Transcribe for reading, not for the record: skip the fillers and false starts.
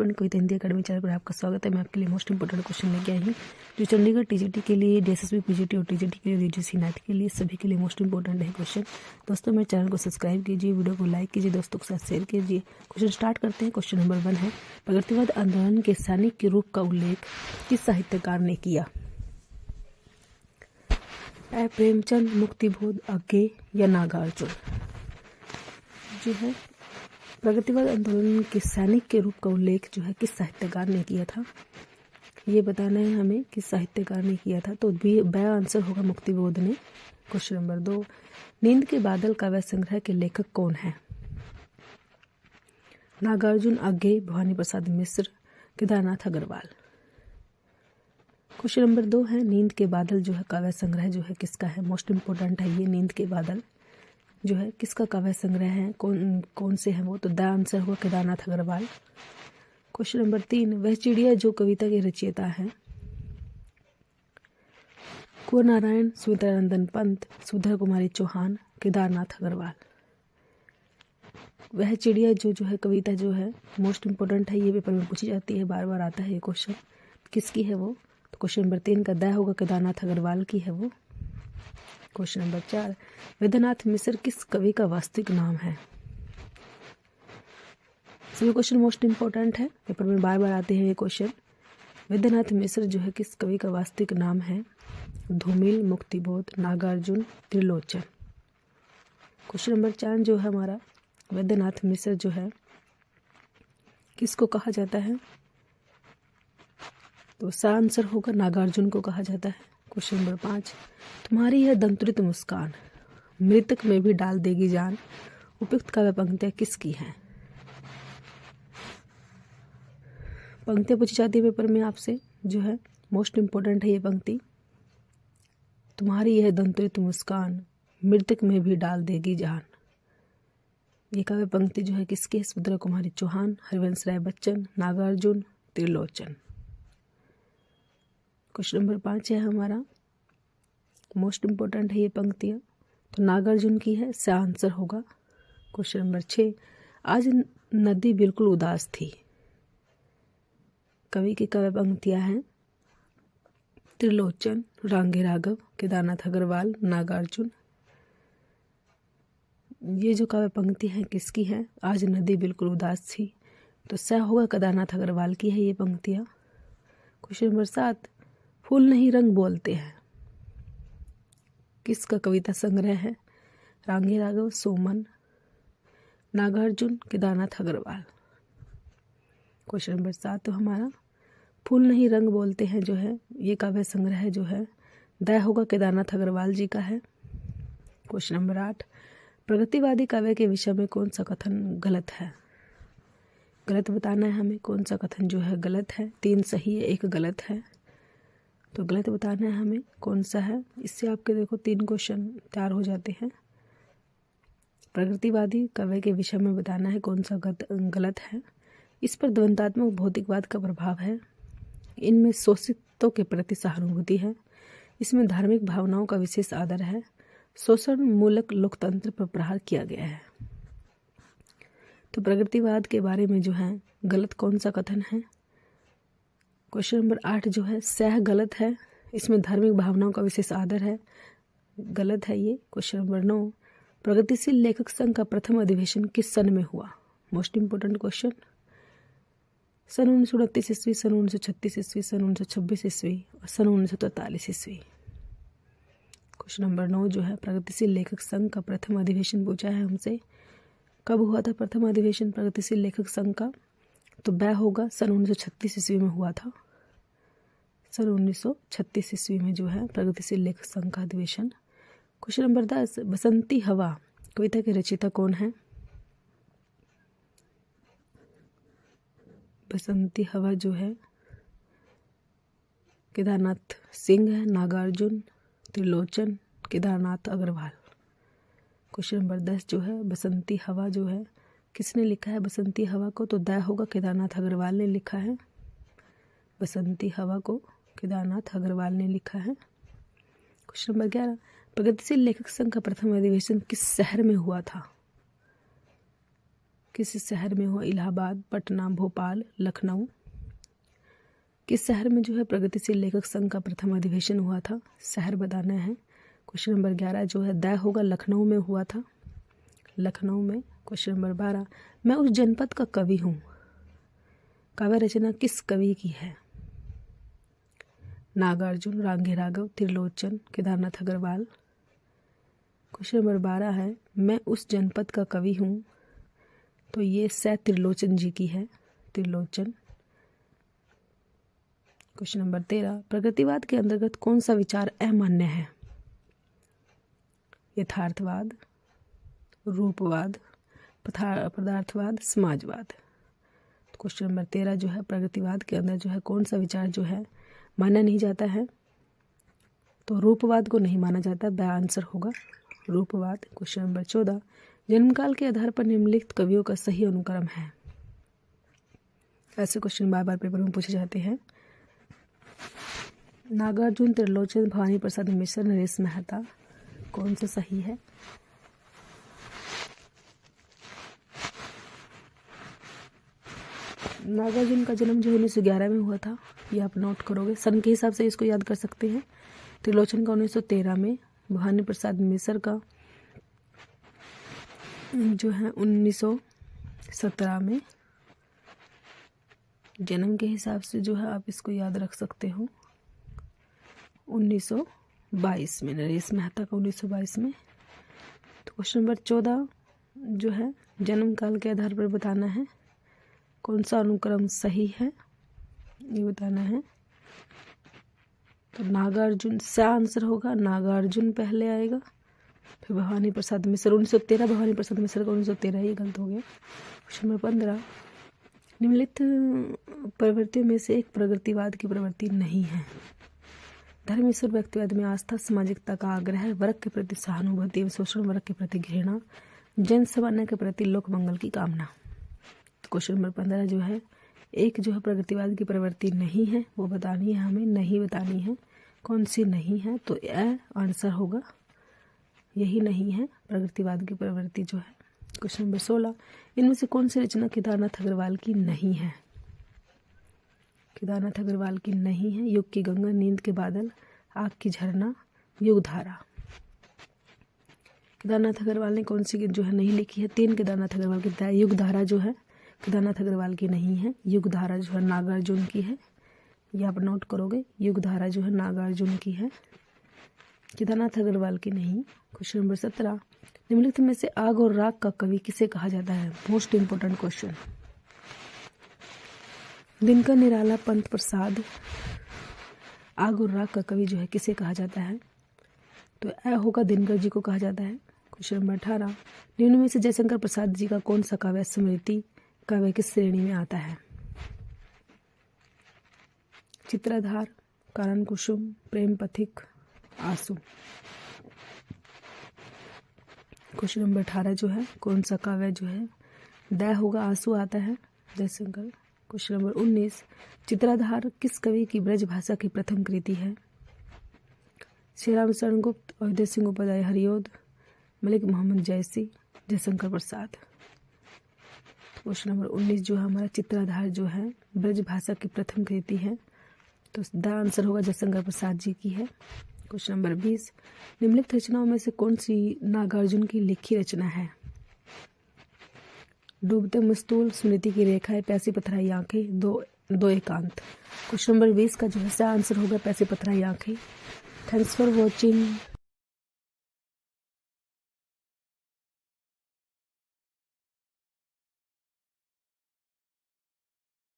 Student कविता Hindi academy channel पर आपका स्वागत है। मैं आपके लिए मोस्ट इंपोर्टेंट क्वेश्चन लेके आई हूँ जो चंडीगढ़ टीजीटी के लिए, डीएसएसबी पीजीटी और टीजीटी के लिए, यूजीसी नेट के लिए सभी के लिए मोस्ट इंपोर्टेंट है क्वेश्चन। दोस्तों मेरे चैनल को सब्सक्राइब कीजिए, वीडियो को लाइक कीजिए, दोस्तों के साथ शेयर कीजिए। क्वेश्चन स्टार्ट करते हैं। क्वेश्चन नंबर 1 है, प्रगतिवाद आंदोलन के सैनिक के रूप का उल्लेख किस साहित्यकार ने किया? प्रेमचंद, मुक्तिबोध, आगे या नागार्जुन? जो है प्रगतिवाद आंदोलन के सैनिक के रूप का उल्लेख जो है किस साहित्यकार ने किया था, ये बताना है हमें किस साहित्यकार ने किया था। तो बी आंसर होगा मुक्तिबोध ने। क्वेश्चन नंबर 2, नींद के बादल काव्य संग्रह के लेखक कौन है? नागार्जुन, आगे, भवानी प्रसाद मिश्र, केदारनाथ अग्रवाल। क्वेश्चन नंबर 2 है, नींद के बादल जो है काव्य संग्रह जो है किसका है? मोस्ट इंपोर्टेंट है ये। नींद के बादल जो है किसका काव्य संग्रह है, कौन से हैं वो? तो द आंसर हुआ केदारनाथ अग्रवाल। क्वेश्चन नंबर 3, वह चिड़िया जो कविता के रचयिता हैं? कुंवर नारायण, सुमित्रानंदन पंत, सुधरा कुमारी चौहान, केदारनाथ अग्रवाल। वह चिड़िया जो है कविता जो है मोस्ट इंपोर्टेंट है, ये पेपर में पूछी जाती है, बार बार आता है ये क्वेश्चन। किसकी है वो? तो क्वेश्चन नंबर 3 का द होगा, केदारनाथ अग्रवाल की है वो। क्वेश्चन नंबर 4, वेद्यनाथ मिश्र किस कवि का वास्तविक नाम है? सभी क्वेश्चन मोस्ट इंपोर्टेंट है, पेपर में बार बार आते हैं ये क्वेश्चन। वेद्यनाथ मिश्र जो है किस कवि का वास्तविक नाम है? धूमिल, मुक्तिबोध, नागार्जुन, त्रिलोचन। क्वेश्चन नंबर 4 जो है हमारा, वेद्यनाथ मिश्र जो है किसको कहा जाता है? तो सा आंसर होगा नागार्जुन को कहा जाता है। क्वेश्चन नंबर 5, तुम्हारी यह दंतुरित मुस्कान मृतक में भी डाल देगी जान, उपयुक्त काव्य पंक्तियां किसकी हैं? पंक्तियां पूछी जाती है पेपर में आपसे, जो है मोस्ट इंपोर्टेंट है ये पंक्ति। तुम्हारी यह दंतुरित मुस्कान मृतक में भी डाल देगी जान, ये काव्य पंक्ति जो है किसकी है? सुभद्रा कुमारी चौहान, हरिवंश राय बच्चन, नागार्जुन, त्रिलोचन। क्वेश्चन नंबर 5 है हमारा, मोस्ट इंपोर्टेंट है ये पंक्तियां, तो नागार्जुन की है, सा आंसर होगा। क्वेश्चन नंबर 6, आज नदी बिल्कुल उदास थी, कवि की काव्य पंक्तियां हैं त्रिलोचन, रांगे राघव, केदारनाथ अग्रवाल, नागार्जुन। ये जो काव्य पंक्ति है किसकी है? आज नदी बिल्कुल उदास थी, तो सा होगा, केदारनाथ अग्रवाल की है ये पंक्तियां। क्वेश्चन नंबर 7, फूल नहीं रंग बोलते हैं किसका कविता संग्रह है? रांगे राघव, सोमन, नागार्जुन, केदारनाथ अग्रवाल। क्वेश्चन नंबर 7 तो हमारा फूल नहीं रंग बोलते हैं जो है ये काव्य संग्रह जो है द होगा, केदारनाथ अग्रवाल जी का है। क्वेश्चन नंबर 8, प्रगतिवादी काव्य के विषय में कौन सा कथन गलत है? गलत बताना है हमें, कौन सा कथन जो है गलत है। 3 सही है, 1 गलत है, तो गलत बताना है हमें कौन सा है। इससे आपके देखो 3 क्वेश्चन तैयार हो जाते हैं। प्रगतिवादी काव्य के विषय में बताना है कौन सा गलत है। इस पर द्वंद्वात्मक भौतिकवाद का प्रभाव है, इनमें शोषितों के प्रति सहानुभूति है, इसमें धार्मिक भावनाओं का विशेष आदर है, शोषण मूलक लोकतंत्र पर प्रहार किया गया है। तो प्रगतिवाद के बारे में जो है गलत कौन सा कथन है? क्वेश्चन नंबर 8 जो है सह गलत है, इसमें धार्मिक भावनाओं का विशेष आदर है, गलत है ये। क्वेश्चन नंबर 9, प्रगतिशील लेखक संघ का प्रथम अधिवेशन किस सन में हुआ? Most important question. सन 1929 ईस्वी, सन 1936 ईस्वी, सन 1926 ईस्वी और सन 1943 ईस्वी। क्वेश्चन नंबर 9 जो है प्रगतिशील लेखक संघ का प्रथम अधिवेशन पूछा है हमसे, कब हुआ था प्रथम अधिवेशन प्रगतिशील लेखक संघ का? तो ब होगा, सन 1936 ईस्वी में हुआ था। सन 1936 ईस्वी में जो है प्रगतिशील लेखक संघ का अधिवेशन। क्वेश्चन नंबर 10, बसंती हवा कविता के रचयिता कौन है? बसंती हवा जो है केदारनाथ सिंह है, नागार्जुन, त्रिलोचन, केदारनाथ अग्रवाल। क्वेश्चन नंबर 10 जो है बसंती हवा जो है किसने लिखा है बसंती हवा को? तो द होगा, केदारनाथ अग्रवाल ने लिखा है। बसंती हवा को केदारनाथ अग्रवाल ने लिखा है। क्वेश्चन नंबर 11, प्रगतिशील लेखक संघ का प्रथम अधिवेशन किस शहर में हुआ था? किस शहर में हुआ? इलाहाबाद, पटना, भोपाल, लखनऊ। किस शहर में जो है प्रगतिशील लेखक संघ का प्रथम अधिवेशन हुआ था? शहर बताना है। क्वेश्चन नंबर 11 जो है द होगा, लखनऊ में हुआ था, लखनऊ में। क्वेश्चन नंबर 12, मैं उस जनपद का कवि हूँ। काव्य रचना किस कवि की है? नागार्जुन, रांगे राघव, त्रिलोचन, केदारनाथ अग्रवाल। क्वेश्चन नंबर 12 है मैं उस जनपद का कवि हूँ, तो ये सै त्रिलोचन जी की है, त्रिलोचन। क्वेश्चन नंबर 13, प्रगतिवाद के अंतर्गत कौन सा विचार अमान्य है? यथार्थवाद, रूपवाद, पदार्थवाद, समाजवाद। क्वेश्चन नंबर 13 जो है प्रगतिवाद के अंदर जो है कौन सा विचार जो है माना नहीं जाता है? तो रूपवाद को नहीं माना जाता, ब आंसर होगा रूपवाद। क्वेश्चन नंबर 14, जन्मकाल के आधार पर निम्नलिखित कवियों का सही अनुक्रम है। ऐसे क्वेश्चन बार बार पेपर में पूछे जाते हैं। नागार्जुन, त्रिलोचन, भवानी प्रसाद मिश्र, नरेश मेहता, कौन सा सही है? नागार्जुन का जन्म जो 1911 में हुआ था, ये आप नोट करोगे, सन के हिसाब से इसको याद कर सकते हैं। त्रिलोचन का 1913 में, भवानी प्रसाद मिश्र का जो है 1917 में। जन्म के हिसाब से जो है आप इसको याद रख सकते हो 1922 में, नरेश मेहता का 1922 में। तो क्वेश्चन नंबर 14 जो है जन्म काल के आधार पर बताना है कौन सा अनुक्रम सही है, ये बताना है। तो नागार्जुन से आंसर होगा, नागार्जुन पहले आएगा, फिर भवानी प्रसाद मिश्र 1913, भवानी प्रसाद मिश्र का 1913, ये गलत हो गया। क्वेश्चन नंबर 15, निम्नलिखित प्रवृत्तियों में से एक प्रगतिवाद की प्रवृत्ति नहीं है। धर्मेश्वर व्यक्तिवाद में आस्था, सामाजिकता का आग्रह, वर्ग के प्रति सहानुभूति, शोषण वर्ग के प्रति घृणा, जन सामान्य के प्रति लोक मंगल की कामना। तो क्वेश्चन नंबर 15 जो है एक जो है प्रगतिवाद की प्रवृत्ति नहीं है, वो बतानी है हमें, नहीं बतानी है कौन सी नहीं है, तो ए आंसर होगा, यही नहीं है प्रगतिवाद की प्रवृत्ति जो है। क्वेश्चन नंबर 16, इनमें से कौन सी रचना केदारनाथ अग्रवाल की नहीं है? केदारनाथ अग्रवाल की नहीं है। युग की गंगा, नींद के बादल, आग की झरना, युग धारा। केदारनाथ अग्रवाल ने कौन सी जो है नहीं लिखी है? 3 केदारनाथ अग्रवाल की। युग धारा जो है केदारनाथ अग्रवाल की नहीं है, युग धारा जो है नागार्जुन की है, ये आप नोट करोगे, युग धारा जो है नागार्जुन की है, केदारनाथ अग्रवाल की नहीं। क्वेश्चन नंबर 17, निम्नलिखित में से आग और राख का कवि किसे कहा जाता है? Most important question. Dinkar Nirala, Pant Prasad, आग और राख का कवि जो है किसे कहा जाता है? तो ए होगा, दिनकर जी को कहा जाता है। क्वेश्चन नंबर 18, निम्न में से जयशंकर प्रसाद जी का कौन सा काव्य स्मृति काव्य किस श्रेणी में आता है? चित्राधार, कारण कुसुम, प्रेम पथिक, आंसू। क्वेश्चन नंबर 18 जो है कौन सा काव्य जो है द होगा, आंसू आता है, जयशंकर। क्वेश्चन नंबर 19, चित्राधार किस कवि की ब्रज भाषा की प्रथम कृति है? श्री राम शरण गुप्त, अयोध्या सिंह उपाध्याय हरिओद, मलिक मोहम्मद जैसी, जयशंकर प्रसाद। क्वेश्चन नंबर 19 जो है हमारा चित्राधार जो है ब्रज भाषा की प्रथम कृति है, तो द आंसर होगा जयशंकर प्रसाद जी की है। क्वेश्चन नंबर 20, निम्नलिखित रचनाओं में से कौन सी नागार्जुन की लिखी रचना है? डूबते मस्तूल, स्मृति की रेखाएं, प्यासी पथराई आंखें, दो एकांत। क्वेश्चन नंबर 20 का जो है आंसर होगा प्यासी पथराई आंखें। Thanks for watching.